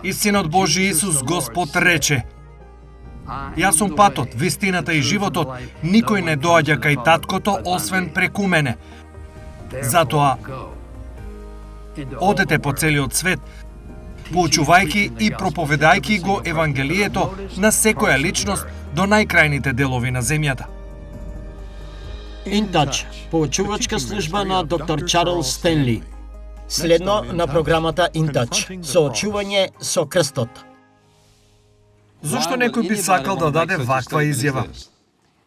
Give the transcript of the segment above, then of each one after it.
И Синот Божи Исус Господ рече: Јас сум патот, вистината и животот, никој не доаѓа кај Таткото освен преку мене. Затоа одете по целиот свет, поучувајќи и проповедајќи го Евангелието на секоја личност до најкрајните делови на земјата. InTouch, поучувачка служба на доктор Чарлс Стенли. Следно на програмата InTouch, соочување со крстот. Зошто некој би сакал да даде ваква изјава?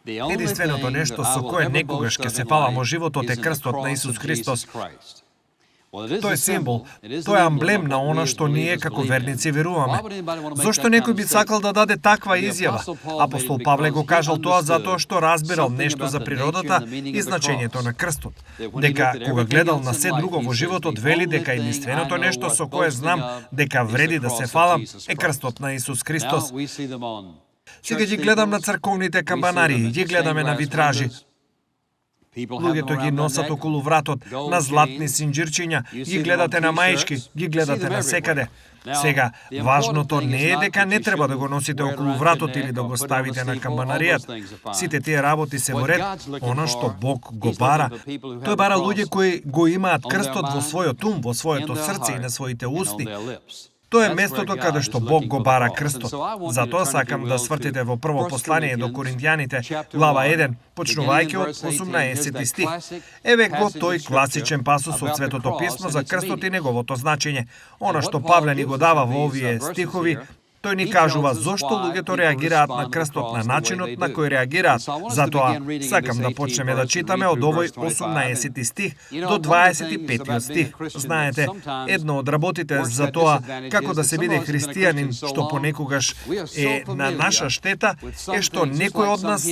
Единственото нешто со кое некогаш ќе се паламо животот е крстот на Исус Христос. Тој е символ, тој е амблем на она што ние како верници веруваме. Зошто некој би сакал да даде таква изјава? Апостол Павле го кажал тоа затоа што разбирал нешто за природата и значењето на крстот. Дека кога гледал на се друго во животот, вели дека единственото нешто со кое знам дека вреди да се фалам е крстот на Исус Христос. Сега ги гледам на црковните камбанарии, ги гледаме на витражи. Луѓето ги носат околу вратот на златни синџирчиња, ги гледате на маички, ги гледате на секаде. Сега, важното не е дека не треба да го носите околу вратот или да го ставите на камбанаријата. Сите тие работи се во ред, она што Бог го бара. Тој бара луѓе кои го имаат крстот во својот ум, во своето срце и на своите усти. Тоа е местото каде што Бог го бара крстот. Затоа сакам да свртите во прво послание до Коринтијаните, глава 1, почнувајќи од 18 стих. Еве го тој класичен пасус од Светото Писмо за крстот и неговото значење. Она што Павле ни го дава во овие стихови, тој ни кажува зошто луѓето реагираат на крстот на начинот на кој реагираат. Затоа сакам да почнеме да читаме од овој 18 стих до 25 стих. Знаете, едно од работите за тоа како да се биде христијанин, што понекогаш е на наша штета, е што некој од нас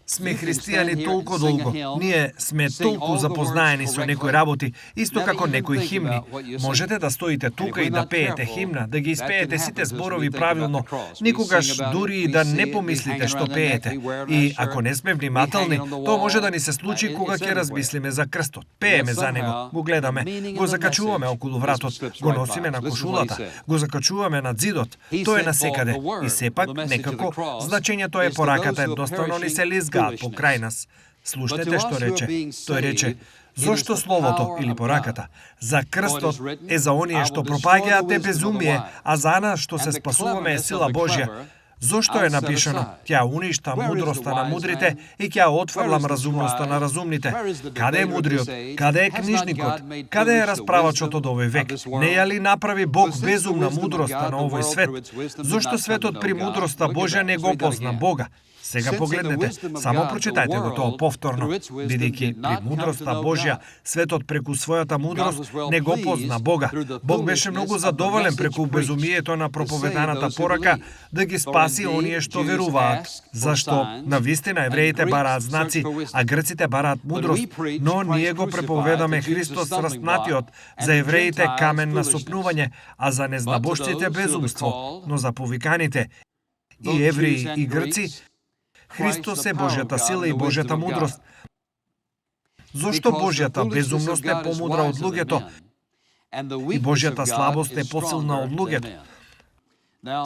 сме христијани толку долго. Ние сме толку запознаени со некои работи, исто како некои химни. Можете да стоите тука и да пеете химна, да ги испеете сите зборови правилно, никогаш дури и да не помислите што пеете. И ако не сме внимателни, тоа може да ни се случи кога ќе размислиме за крстот. Пееме за него, го гледаме, го закачуваме околу вратот, го носиме на кошулата, го закачуваме на зидот. Тоа е насекаде. И сепак, некако, значењето е пораката едноставно ни се лизгаат по крај нас. Слушнете што рече. Тој рече: зошто словото или пораката за крстот е за оние што пропаѓаат е безумие, а за нас што се спасуваме е сила Божја. Зошто е напишано: ќе уништа мудроста на мудрите и ќе отфрлам разумноста на разумните? Каде е мудриот? Каде е книжникот? Каде е расправачот од овој век? Не ја ли направи Бог безумна мудроста на овој свет? Зошто светот при мудроста Божја не го позна Бога? Сега погледнете, само прочитајте го тоа повторно, бидејќи при мудроста Божја светот преку својата мудрост не го позна Бога. Бог беше многу задоволен преку безумието на проповеданата порака да ги спаси оние што веруваат. Зашто навистина евреите бараат знаци, а грците бараат мудрост, но ние го преповедаме Христос распнатиот, за евреите камен на сопнување, а за незнабожците безумство, но за повиканите и евреи и грци Христос е Божјата сила и Божјата мудрост. Зошто Божјата безумност е помудра од луѓето и Божјата слабост е посилна од луѓето?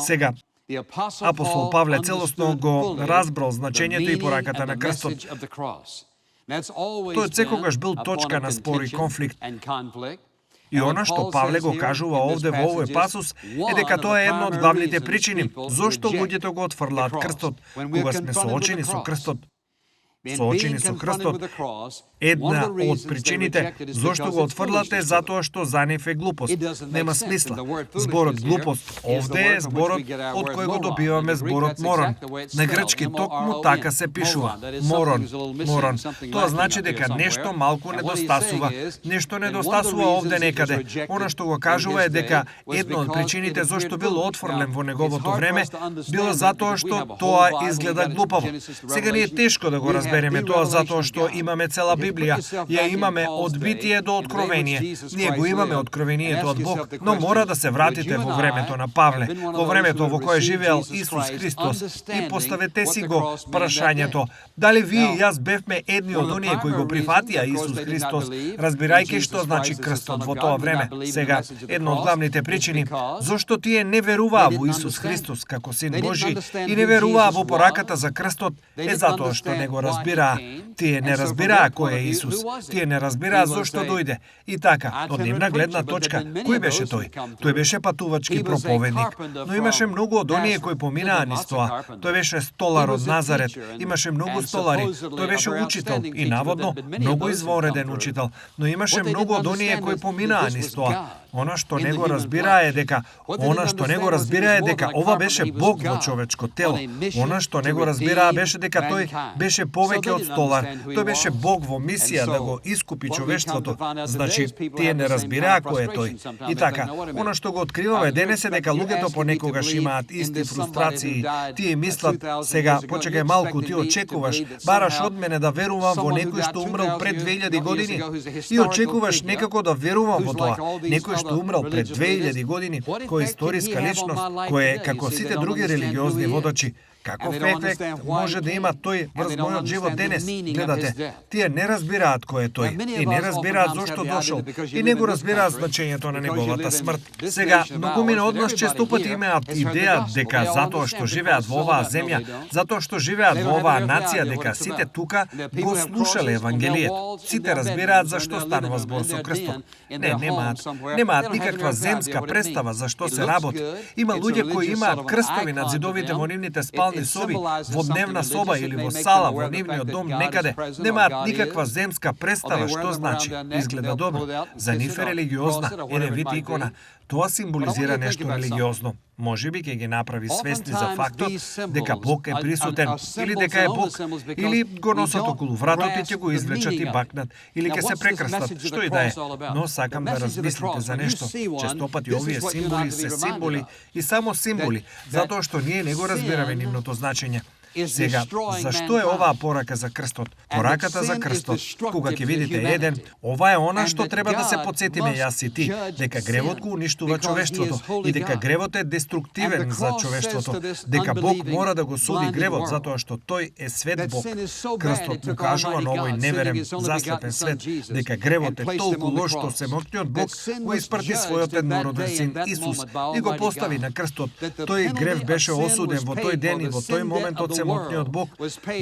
Сега, апостол Павле целосно го разбрал значењето и пораката на крстот. Тој секогаш бил точка на спор и конфликт. И она што Павле го кажува овде во овој пасус е дека тоа е една од главните причини зошто луѓето го отфрлаат крстот, кога сме соочени со крстот. Соочени со крстот, една од причините зошто го отфрлате е затоа што за нив е глупост. Нема смисла. Зборот глупост овде е зборот од кој го добиваме зборот морон. На грчки токму така се пишува. Морон, морон. Тоа значи дека нешто малку недостасува. Нешто недостасува овде некаде. Она што го кажува е дека една од причините зошто бил отфрлен во неговото време било затоа што тоа изгледа глупаво. Сега ни е тешко да го разбереме разбереме тоа затоа што имаме цела Библија, ја имаме од Битие до Откровение. Ние го имаме откровението од Бог, но мора да се вратите во времето на Павле, во времето во кое живеел Исус Христос и поставете си го прашањето: дали вие и јас бевме едни од оние кои го прифатија Исус Христос, разбирајќи што значи крстот во тоа време? Сега, една од главните причини зошто тие не веруваа во Исус Христос како Син Божи и не веруваа во пораката за крстот е затоа што не го разбираа. Тие не разбираа кој е Исус. Тие не разбираа зошто дојде. И така, од нивна гледна точка, кој беше тој? Тој беше патувачки проповедник, но имаше многу од оние кои поминаа низ тоа. Тој беше столар од Назарет, имаше многу столари. Тој беше учител и наводно многу извонреден учител, но имаше многу од оние кои поминаа низ тоа. Она што не го разбираа е дека ова беше Бог во човечко тело. Она што не го разбираа беше дека тој беше повеќе од столар. Тој беше Бог во мисија да го искупи човештвото. Значи, тие не разбираа кој е тој. И така, она што го откриваме денес е дека луѓето понекогаш имаат исти фрустрации. Тие мислат: сега, почекај малку, ти очекуваш, бараш од мене да верувам во некој што умрел пред 2000 години и очекуваш некако да верувам во тоа. Некој што умрел пред 2000 години, кој е историска личност, кој е како сите други религиозни водачи. Каков ефект може да има тој врз мојот живот денес? Гледате, тие не разбираат кој е тој и не разбираат зошто дошол и не го разбираат значењето на неговата смрт. Сега, многумина од нас често пати имаат идеја дека затоа што живеат во оваа земја, затоа што живеат во оваа нација, дека сите тука го слушале Евангелие. Сите разбираат зашто станува збор со крстот. Не, немаат никаква земска представа за што се работи. Има луѓе кои имаат крстови над зидовите во нивните спални соби, во дневна соба или во сала во нивниот дом некаде. Немаат никаква земска представа што значи. Изгледа добро. За нив е религиозна, еден вид икона. Тоа символизира нешто религиозно. Можеби ќе ги направи свесни за фактот дека Бог е присутен, или дека е Бог, или го носат околу вратот и ќе го извлечат и бакнат, или ќе се прекрстат, што и да е. Но сакам да размислите за нешто. Честопати овие символи се символи и само символи, затоа што ние не го разбираме нивното значење. Сега, зашто е оваа порака за крстот? Пораката за крстот, кога ќе видите еден, ова е она што треба да се подсетиме јас и ти, дека гревот го уништува човештвото и дека гревот е деструктивен за човештвото, дека Бог мора да го суди гревот затоа што тој е свет Бог. Крстот му кажува на овој неверен, заслепен свет, дека гревот е толку лош што семоќниот Бог го испрати својот еднороден син Исус и го постави на крстот. Тој грев беше осуден во тој ден и во тој момент од семоќниот Бог,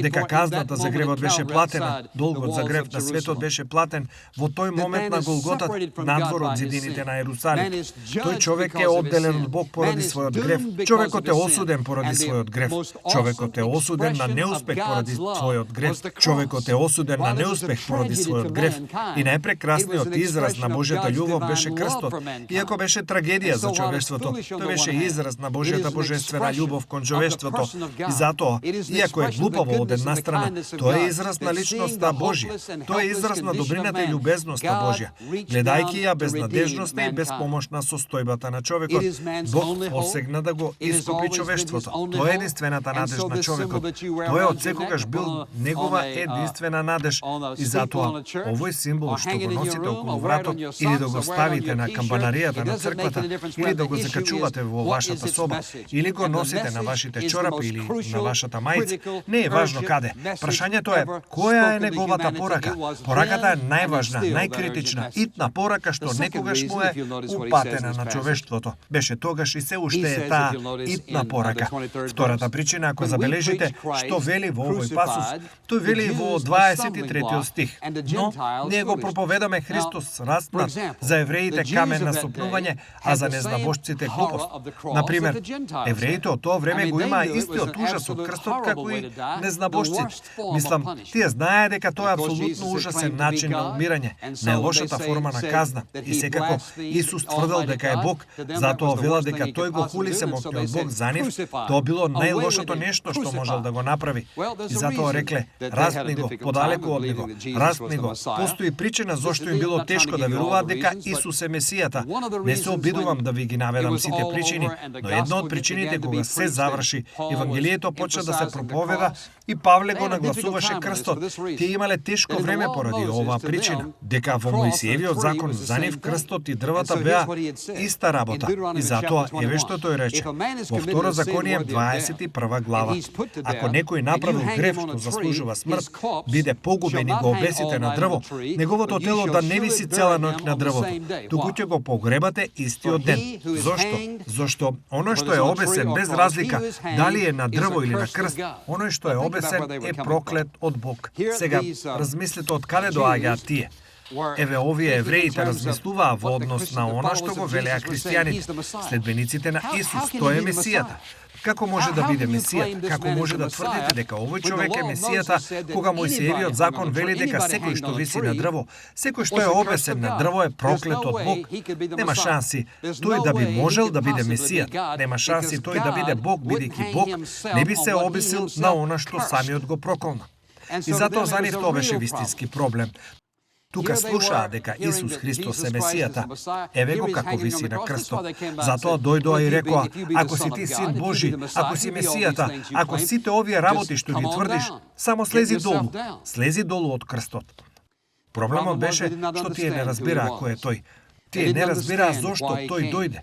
дека казната за гревот беше платена, долгот за грев на светот беше платен во тој момент на Голготат, надвор од зидините на Ерусалим. Тој човек е одделен од Бог поради својот грев. Човекот е осуден поради својот грев. Човекот е осуден на неуспех поради својот грев. Човекот е осуден на неуспех поради својот грев. И најпрекрасниот израз на Божјата љубов беше крстот. Иако беше трагедија за човештвото, тој беше израз на Божјата божествена љубов кон човештвото. И затоа, иако е глупаво од една страна, тоа е израз на личноста Божја. Тоа е израз на добрината и љубезноста Божја. Гледајќи ја безнадежноста и безпомошна состојбата на човекот, Бог посегна да го искупи човештвото. Тоа е единствената надеж на човекот. Тоа е од секогаш бил негова единствена надеж. И затоа, овој символ што го носите околу вратот, или да го ставите на камбанаријата на црквата, или да го закачувате во вашата соба, или го носите на вашите чорапи или на вашата мајца, не е важно каде. Прашањето е, која е неговата порака? Пораката е најважна, најкритична, итна порака што некогаш му е упатена на човештвото. Беше тогаш и се уште е таа итна порака. Втората причина, ако забележите, што вели во овој пасус, тој вели во 23 стих. Но, ние го проповедаме Христос распнат, за евреите камен на сопнување, а за незнабожците глупост. Например, евреите од тоа време го имаа истиот ужас од крстот како и незнабожците. Мислам, тие знае дека тоа е апсолутно ужасен начин на умирање, најлошата форма на казна. И секако Исус тврдел дека е Бог, затоа вела дека тој го хули семоќниот Бог за нив, тоа било најлошото нешто што можел да го направи. И затоа рекле, распни го, подалеку од него, распни го. Постои причина зошто им било тешко да веруваат дека Исус е Месијата. Не се обидувам да ви ги наведам сите причини, но една од причините кога се заврши, Евангелието почна да се проповеда и Павле го нагласуваше крстот. Тие имале тешко време поради оваа причина, дека во Моисиевиот закон за нив крстот и дрвата беа иста работа. И затоа еве што тој рече во Второ Законие 21 глава: ако некој направил грев што заслужува смрт, биде погубен и го обесите на дрво, неговото тело да не виси цела ноќ на дрвото, туку ќе го погребате истиот ден. Зошто? Зошто оној што е обесен без разлика дали е на дрво или на крст, оној што е обесен е проклет од Бог. Сега размислете од каде доаѓаат тие. Еве овие евреите размислуваа во однос на она што го велеа христијаните, следбениците на Исус, тој е Месијата. Како може да биде Месијата? Како може да тврдите дека овој човек е Месијата, кога Моисиевиот закон вели дека секој што виси на дрво, секој што е обесен на дрво е проклет од Бог? Нема шанси тој да би можел да биде Месијата. Нема шанси тој да биде Бог, бидејќи Бог не би се обесил на она што самиот го проколна. И затоа за нив тоа беше вистински проблем. Тука слушаа дека Исус Христос е Месијата. Еве го како виси на крстот. Затоа дојдоа и рекоа: ако си ти Син Божи, ако си Месијата, ако сите овие работи што ги тврдиш, само слези долу. Слези долу од крстот. Проблемот беше што тие не разбираа кој е тој. Тие не разбираа зошто тој дојде.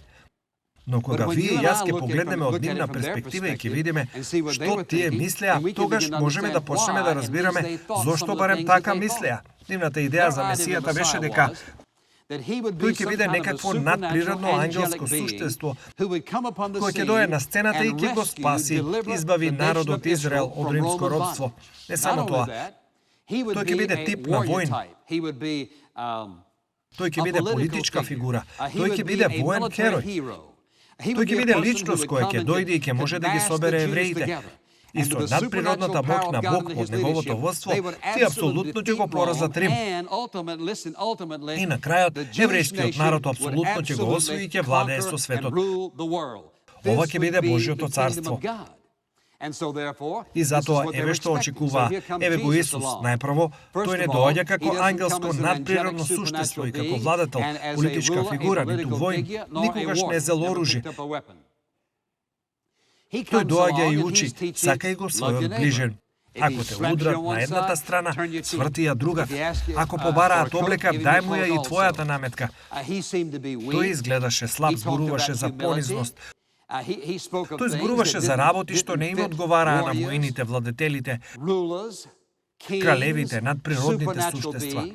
Но кога вие и јас ќе погледнеме од нивна перспектива и ќе видиме што тие мислеа, тогаш можеме да почнеме да разбираме зошто барем така мислеа. Нивната идеја за Месијата беше дека тој ќе биде некакво надприродно ангелско суштество кој ќе дое на сцената и ќе го спаси, избави народот Израел од римско робство. Не само тоа, тој ќе биде тип на воин. Тој ќе биде политичка фигура. Тој ќе биде воен херој. Тој ќе биде личност која ќе дојде и ќе може да ги собере евреите. И со надприродната моќ на Бог под неговото водство, тие апсолутно ќе го поразат Рим. И на крајот, еврејскиот народ апсолутно ќе го освои и ќе владее со светот. Ова ќе биде Божјото царство. И затоа, еве што очекуваа, еве го Исус, најпрво, тој не доаѓа како ангелско надприродно суштество и како владател, политичка фигура, ниту воин, никогаш не зел оружје. Тој доаѓа и учи, сакај го својот ближен. Ако те удрат на едната страна, сврти ја другата. Ако побараат облека, дај му ја и твојата наметка. Тој изгледаше слаб, зборуваше за понизност. Тој зборуваше за работи што не им одговараа на воините, владетелите, кралевите, надприродните суштества.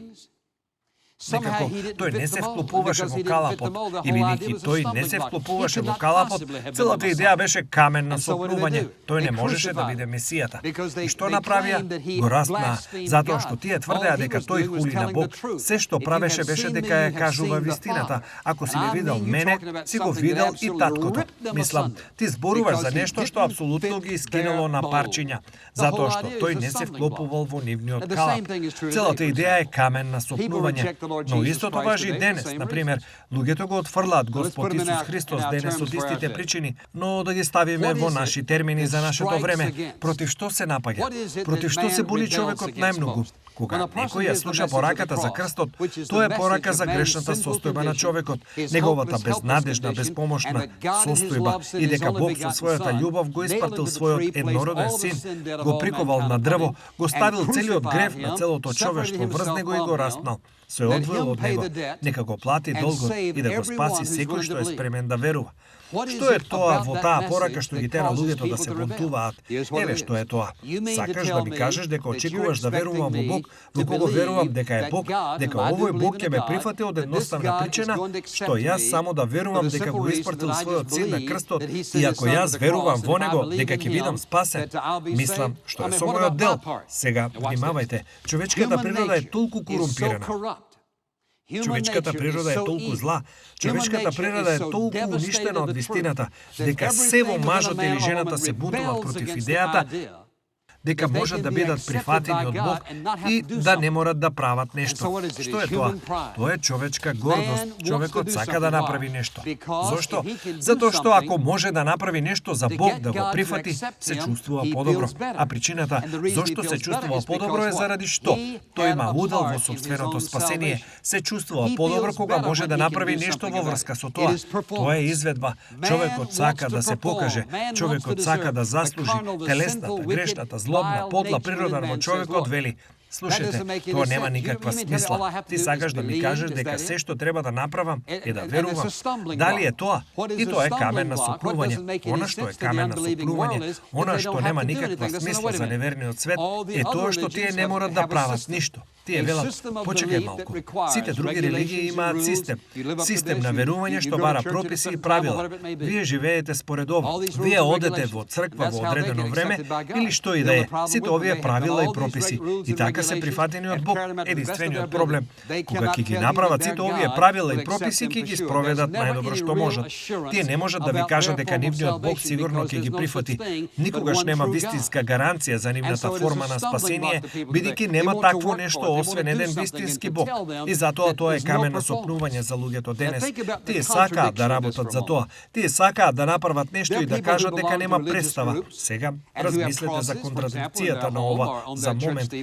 Некако, тој не се вклопуваше во калапот, и бидејќи тој не се вклопуваше во калапот, целата идеја беше камен на сопнување. Тој не можеше да биде Месијата. И што направија? Го распнаа, затоа што тие тврдеа дека тој хули на Бог. Се што правеше беше дека ја кажува вистината. Ако си ме видел мене, си го видел и таткото. Мислам, ти зборуваш за нешто што апсолутно ги искинало на парчиња, затоа што тој не се вклопувал во нивниот калап. Целата идеја е камен на сопнување. Но истото важи и денес. Например, луѓето го отфрлаат Господ Исус Христос денес од истите причини, но да ги ставиме во наши термини за нашето време. Против што се напаѓа? Против што се боли човекот најмногу? Кога некој ја слуша пораката за крстот, тоа е порака за грешната состојба на човекот, неговата безнадежна, безпомошна состојба и дека Бог со својата љубов го испратил својот еднороден син, го приковал на дрво, го ставил целиот грев на целото човештво врз него и го распнал. Се одвоил од него, нека го плати долгот и да го спаси секој што е спремен да верува. Што е тоа во таа порака што ги тера луѓето да се бунтуваат? Еве што е тоа. Сакаш да ми кажеш дека очекуваш да верувам во Бог, во кого верувам дека е Бог, дека овој Бог ќе ме прифати од едноставна причина, што јас само да верувам дека го испратил својот син на крстот и ако јас верувам во него, дека ќе бидам спасен. Мислам, што е со мојот дел. Сега, внимавајте, човечката природа е толку корумпирана. Човечката природа е толку зла, човечката природа е толку уништена од вистината, дека се во мажот или жената се бунтува против идејата дека можат да бидат прифатени од Бог и да не морат да прават нешто. Што е тоа? Тоа е човечка гордост. Човекот сака да направи нешто. Зошто? Затоа што ако може да направи нешто за Бог да го прифати, се чувствува подобро. А причината зошто се чувствува подобро е заради што тој има удел во сопственото спасение. Се чувствува подобро кога може да направи нешто во врска со тоа. Тоа е изведба. Човекот сака да се покаже. Човекот сака да заслужи. Телесната, грешната, злобна, подла природа во човекот вели: слушајте, тоа нема никаква смисла. Ти сакаш да ми кажеш дека се што треба да направам е да верувам. Дали е тоа? И тоа е камен на сопрување. Она што е камен на сопрување, она што нема никаква смисла за неверниот свет, е тоа што тие не морат да прават ништо. Тие велат: почекај малку. Сите други религии имаат систем. Систем на верување што бара прописи и правила. Вие живеете според ова. Вие одете во црква во одредено време или што и да е. Сите овие правила и прописи. И така се прифатени од Бог. Единствениот проблем, кога ќе ги направат сите овие правила и прописи, ќе ги спроведат најдобро што можат. Тие не можат да ви кажат дека нивниот Бог сигурно ќе ги прифати. Никогаш нема вистинска гаранција за нивната форма на спасение, бидејќи нема такво нешто освен еден вистински Бог. И затоа тоа е камен на сопнување за луѓето денес. Тие сакаат да работат за тоа. Тие сакаат да направат нешто и да кажат дека нема представа. Сега размислете за контрадикцијата на ова за момент.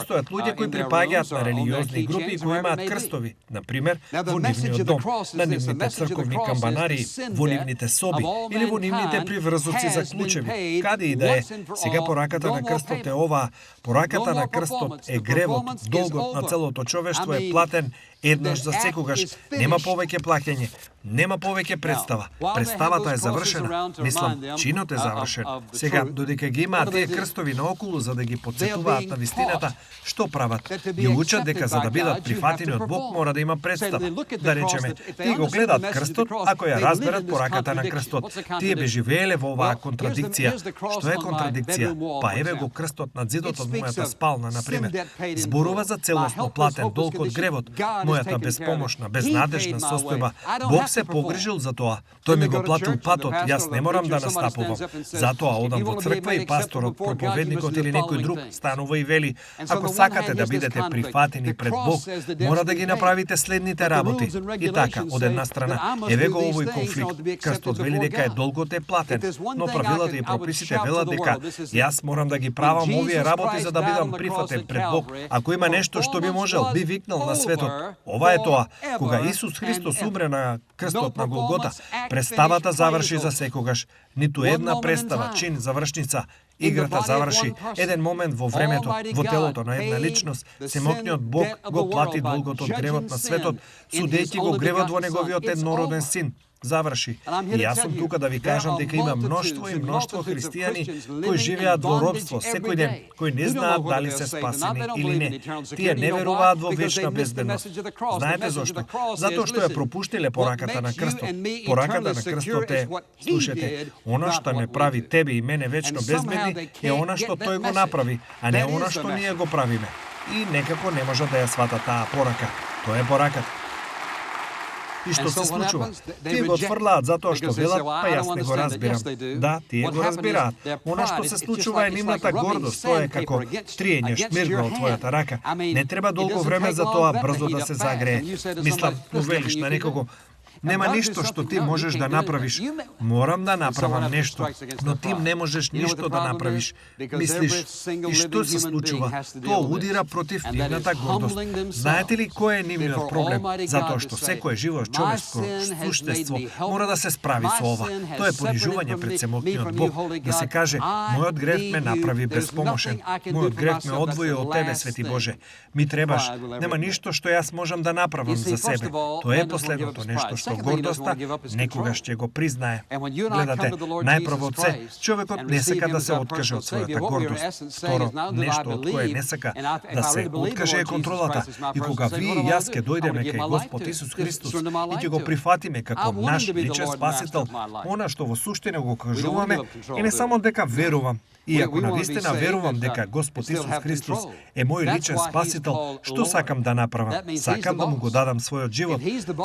Постојат луѓе кои припаѓаат на религиозни групи и кои имаат крстови, например, во нивниот дом, на нивните црковни камбанари, во нивните соби или во нивните приврзоци за клучеви, каде и да е. Сега пораката на крстот е оваа. Пораката на крстот е гревот, долгот на целото човештво е платен еднаш за секогаш. Нема повеќе плаќање, нема повеќе представа. Представата е завршена. Мислам, чинот е завршен. Сега, додека ги имаат тие крстови наоколу за да ги потсетуваат на вистината, што прават? Ги учат дека за да бидат прифатени од Бог мора да има представа. Да речеме, тие го гледаат крстот, ако ја разберат пораката на крстот. Тие би живееле во оваа контрадикција. Што е контрадикција? Па еве го крстот над зидот од мојата спална, например. Зборува за целосно платен долг од гревот, мојата безпомошна, безнадежна состојба. Бог се погрижил за тоа. Тој ми го платил патот, јас не морам да настапувам. Затоа одам во црква и пасторот, проповедникот или некој друг станува и вели: ако сакате да бидете прифатени пред Бог, мора да ги направите следните работи. И така, од една страна, еве го овој конфликт. Крстот вели дека долгот е платен, но правилата и прописите велат дека јас морам да ги правам овие работи за да бидам прифатен пред Бог. Ако има нешто што би можел, би викнал на светот: ова е тоа. Кога Исус Христос умре на крстот на Голгота, представата заврши за секогаш. Ниту една представа, чин, завршница. Играта заврши. Еден момент во времето, во телото на една личност, семокниот Бог го плати долгот од гревот на светот, судејќи го гревот во неговиот еднороден син. Заврши. И јас сум тука да ви кажам дека има мноштво и мноштво христијани кои живеат во робство секој ден, кои не знаат дали се спасени или не. Тие не веруваат во вечна безбедност. Знаете зошто? Затоа што ја пропуштиле пораката на крстот. Пораката на крстот е, слушате, она што не прави тебе и мене вечно безбедни е она што тој го направи, а не она што ние го правиме. И некако не можат да ја сватат таа порака. Тоа е пораката. И што се случува? Тие го отфрлаат затоа што велат, па јас не го разбирам. Да, тие го разбираат. Она што се случува е нивната гордост. Тоа е како триење шмиргла од твојата рака. Не треба долго време за тоа брзо да се загрее. Мислам, му велиш на некого: нема ништо што ти можеш да направиш. Морам да направам нешто, но ти не можеш ништо да направиш. Мислиш, и што се случува? Тоа удира против нивната гордост. Знаете ли кој е нивниот проблем? Затоа што секое живо човечко суштество мора да се справи со ова. Тоа е понижување пред семокниот Бог, да се каже: мојот грев ме направи безпомошен. Мојот грев ме одвои од тебе, Свети Боже. Ми требаш. Нема ништо што јас можам да направам за себе. Тоа е последното нешто што гордоста некогаш ќе го признае. Гледате, најпрво од се, човекот не сака да се откаже од својата гордост. Второ, нешто од кое не сака да се откаже е контролата. И кога вие и јас ќе дојдеме кај Господ Исус Христос и ќе го прифатиме како наш личен спасител, она што во суштина го кажуваме е не само дека верувам, и ако навистина верувам дека Господ Исус Христос е мој личен спасител, што сакам да направам? Сакам да му го дадам својот живот,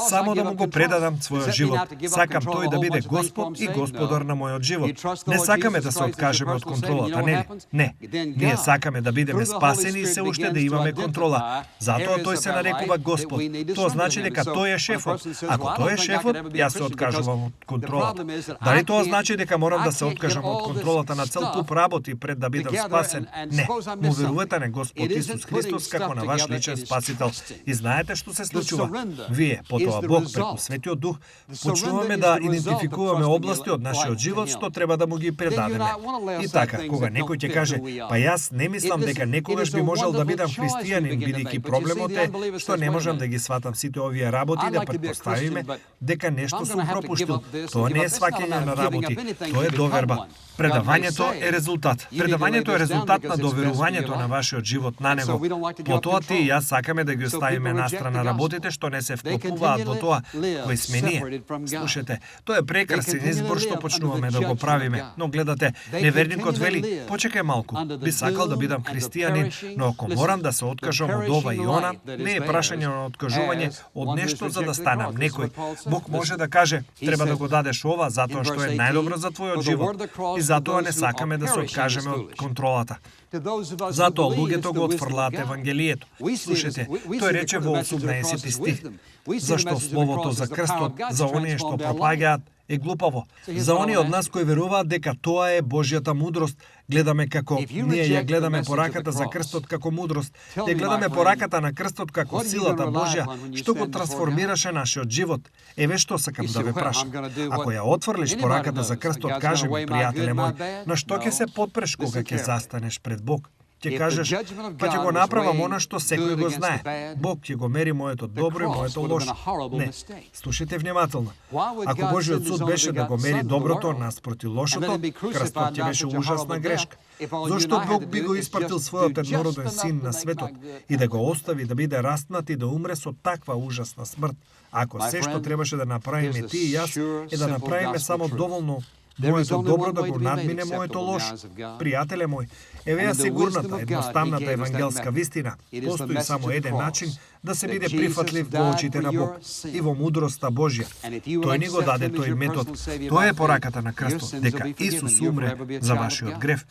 само да му го предам предадам својот живот. Сакам тој да биде Господ и Господар на мојот живот. Не сакаме да се откажеме од контролата, нели? Не. Ние сакаме да бидеме спасени и се уште да имаме контрола. Затоа тој се нарекува Господ. Тоа значи дека тој е шефот. Ако тој е шефот, јас се откажувам од контролата. Дали тоа значи дека морам да се откажам од контролата на цел куп работи пред да бидам спасен? Не. Му верувате на Господ Исус Христос како на ваш личен спасител. И знаете што се случува? Вие, потоа Бог преку Светиот Дух, почнуваме да идентификуваме области од нашиот живот што треба да му ги предадеме. И така, кога некој ќе каже, па јас не мислам дека некогаш би можел да бидам христијанин, бидејќи проблемот е што не можам да ги сватам сите овие работи и да претпоставиме дека нешто сум пропуштил. Тоа не е сваќање на работи, тоа е доверба. Предавањето е резултат. Предавањето е резултат на доверувањето на вашиот живот на него. Потоа ти и јас сакаме да ги оставиме настрана работите што не се вклопуваат во тоа кои сме ние. Слушате, тоа е прекрасен избор што почнуваме да го правиме. Но гледате, неверникот вели, почекај малку, би сакал да бидам христијанин, но ако морам да се откажам од ова и она, не е прашање на откажување од нешто за да станам некој. Бог може да каже, треба да го дадеш ова затоа што е најдобро за твојот живот. И затоа не сакаме да се откажеме од контролата. Затоа луѓето го отфрлаат Евангелието. Слушайте, тој рече во 18 стих, зашто словото за крстот, за оние што пропагаат, е глупаво. За оние од нас кои веруваат дека тоа е Божјата мудрост, гледаме како ние ја гледаме пораката за крстот како мудрост, ја гледаме пораката на крстот како силата Божја, што го трансформираше нашиот живот. Еве што сакам да ве прашам. Ако ја отфрлиш пораката за крстот, кажи ми, пријателе мој, на што ќе се потпреш кога ќе застанеш пред Бог? Ќе кажеш, па ќе го направам она што секој го знае. Бог ќе го мери моето добро и моето лошо. Не, слушайте внимателно. Ако Божиот суд беше да го мери доброто наспроти лошото, крстот ќе беше ужасна грешка. Зошто Бог би го испратил својот еднороден син на светот и да го остави да биде распнат и да умре со таква ужасна смрт? Ако се што требаше да направиме ти и јас е да направиме само доволно моето добро да го надмине моето лошо. Пријателе мој, еве ја сигурната, едноставната евангелска вистина. Постои само еден начин да се биде прифатлив во очите на Бог и во мудроста Божја. Тој ни го даде тој метод. Тоа е пораката на крстот, дека Исус умре за вашиот грев.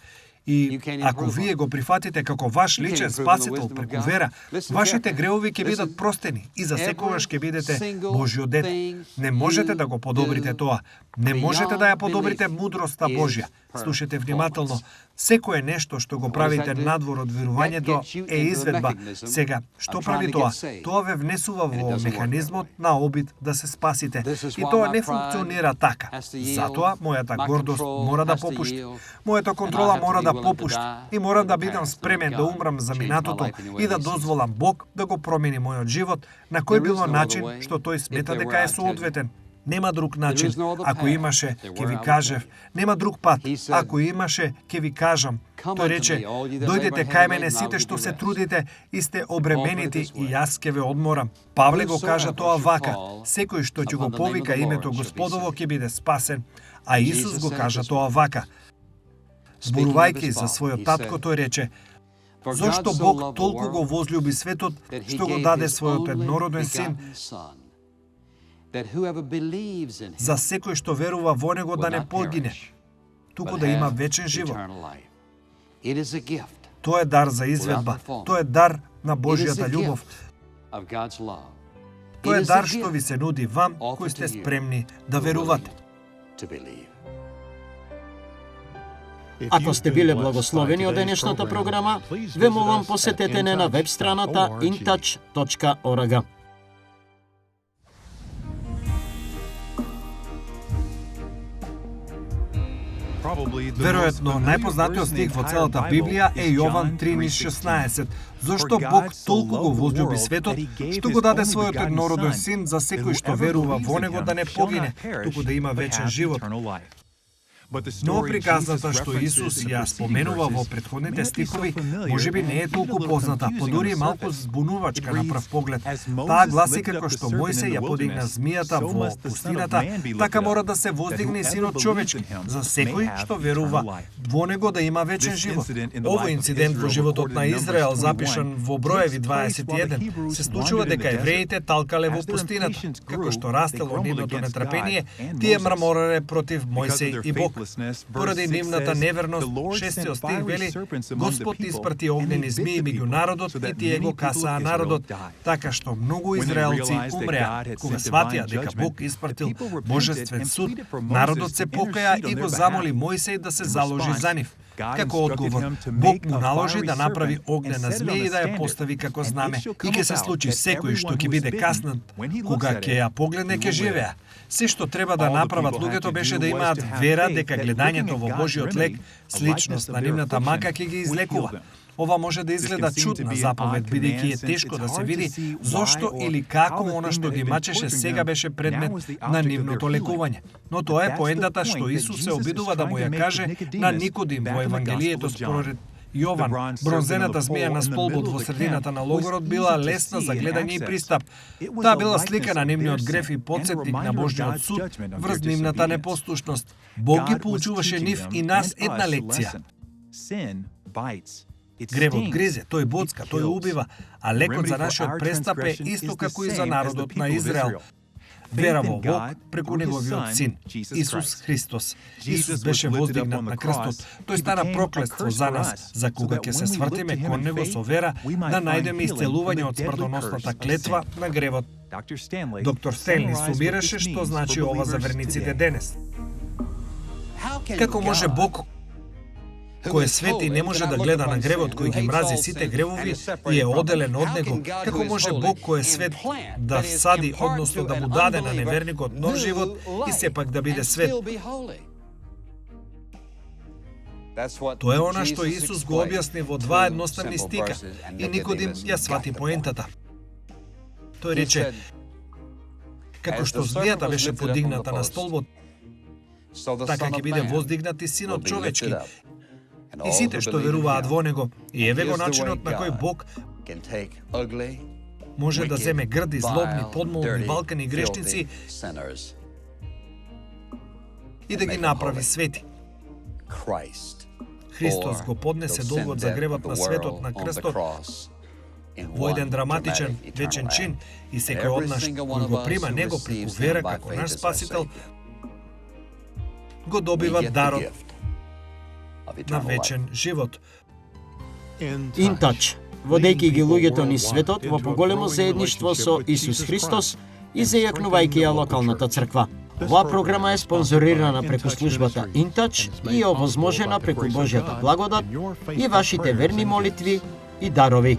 И ако вие го прифатите како ваш личен спасител преку вера, вашите гревови ќе бидат простени и за секогаш ќе бидете Божјо дете. Не можете да го подобрите тоа. Не можете да ја подобрите мудроста Божја. Слушайте внимателно. Секое нешто што го правите надвор од верувањето е изведба. Сега, што прави тоа? Тоа ве внесува во механизмот на обид да се спасите. И тоа не функционира така. Затоа, мојата гордост мора да попушти. Мојата контрола мора да попушти. И морам да бидам спремен да умрам за минатото и да дозволам Бог да го промени мојот живот на кој било начин што тој смета дека е соодветен. Нема друг начин. Ако имаше, ќе ви кажев. Нема друг пат. Ако имаше, ќе ви кажам. Тој рече, дојдете кај мене сите што се трудите и сте обременети и јас ќе ве одморам. Павле го кажа тоа вака. Секој што ќе го повика името Господово ќе биде спасен. А Исус го кажа тоа вака. Зборувајќи за својот татко, тој рече, зошто Бог толку го возлюби светот, што го даде својот еднороден син, за секој што верува во него да не погине, туку да има вечен живот. Тоа е дар за изведба. Тоа е дар на Божјата љубов. Тоа е дар што ви се нуди вам, кои сте спремни да верувате. Ако сте биле благословени од денешната програма, ве молам посетете не на веб страната intouch.org. Веројатно, најпознатиот стих во целата Библија е Јован 3:16. Зошто Бог толку го возлюби светот, што го даде својот еднороден син за секој што верува во него да не погине, туку да има вечен живот. Но приказната што Исус ја споменува во претходните стихови, можеби не е толку позната, подори малку збунувачка на прв поглед. Таа гласи како што Мојсей ја подигна змијата во пустината, така мора да се воздигне и Синот човечки, за секој што верува во него да има вечен живот. Овој инцидент во животот на Израел, запишан во Броеви 21, се случува дека евреите талкале во пустината. Како што растело нивното нетрпение, тие мраморале против Мојсей и Бог. Поради нивната неверност, 6 стих вели, Господ испрати огнени змии меѓу народот и тие го касаа народот, така што многу израелци умреа. Кога сватија дека Бог испратил божествен суд, народот се покаја и го замоли Мојсей да се заложи за нив. Како одговор, Бог му наложи да направи огнена змија и да ја постави како знаме. И ќе се случи секој што ќе биде каснат, кога ќе ја погледне ќе живеа. Се што треба да направат луѓето беше да имаат вера дека гледањето во Божиот лек, сличност на нивната мака ќе ги излекува. Ова може да изгледа чудна заповед, бидејќи е тешко да се види зошто или како она што ги мачеше сега беше предмет на нивното лекување. Но тоа е поентата што Исус се обидува да му ја каже на Никодим во Евангелието според Јован. Бронзената змија на столбот во средината на логорот била лесна за гледање и пристап. Таа била слика на нивниот греф и потсетник на Божјиот суд врз нивната непослушност. Бог ги поучуваше нив и нас една лекција. Гревот гризе, тој боцка, тој убива, а лекот за нашиот престап е исто како и за народот на Израел. Вера во Бог преку неговиот син, Исус Христос. Исус беше воздигнат на крстот. Тој стана проклетство за нас, за кога ќе се свртиме кон него со вера, да најдеме исцелување од смртоносната клетва на гревот. Доктор Стенли сумираше што значи ова за верниците денес. Како може Бог, кој е свет и не може да гледа на гревот кој ги мрази сите гревови и е оделен од него, како може Бог кој е свет да всади, односно да му даде на неверникот нов живот и сепак да биде свет? Тоа е она што Исус го објасни во два едноставни стика и Никодим ја свати поентата. Тој рече, како што змијата беше подигната на столбот, така ќе биде воздигнат и Синот човечки. И сите што веруваат во него, и еве го начинот на кој Бог може да земе грди, злобни, подмолни, балкани грешници и да ги направи свети. Христос го поднесе долгот за гревот на светот на крстот во еден драматичен вечен чин и секој од нас кој го прима него преку вера како наш спасител го добива дарот на вечен живот. InTouch, водејќи ги луѓето низ светот во поголемо заедништво со Исус Христос и зајакнувајќи ја локалната црква. Оваа програма е спонзорирана преку службата InTouch и е овозможена преку Божјата благодат и вашите верни молитви и дарови.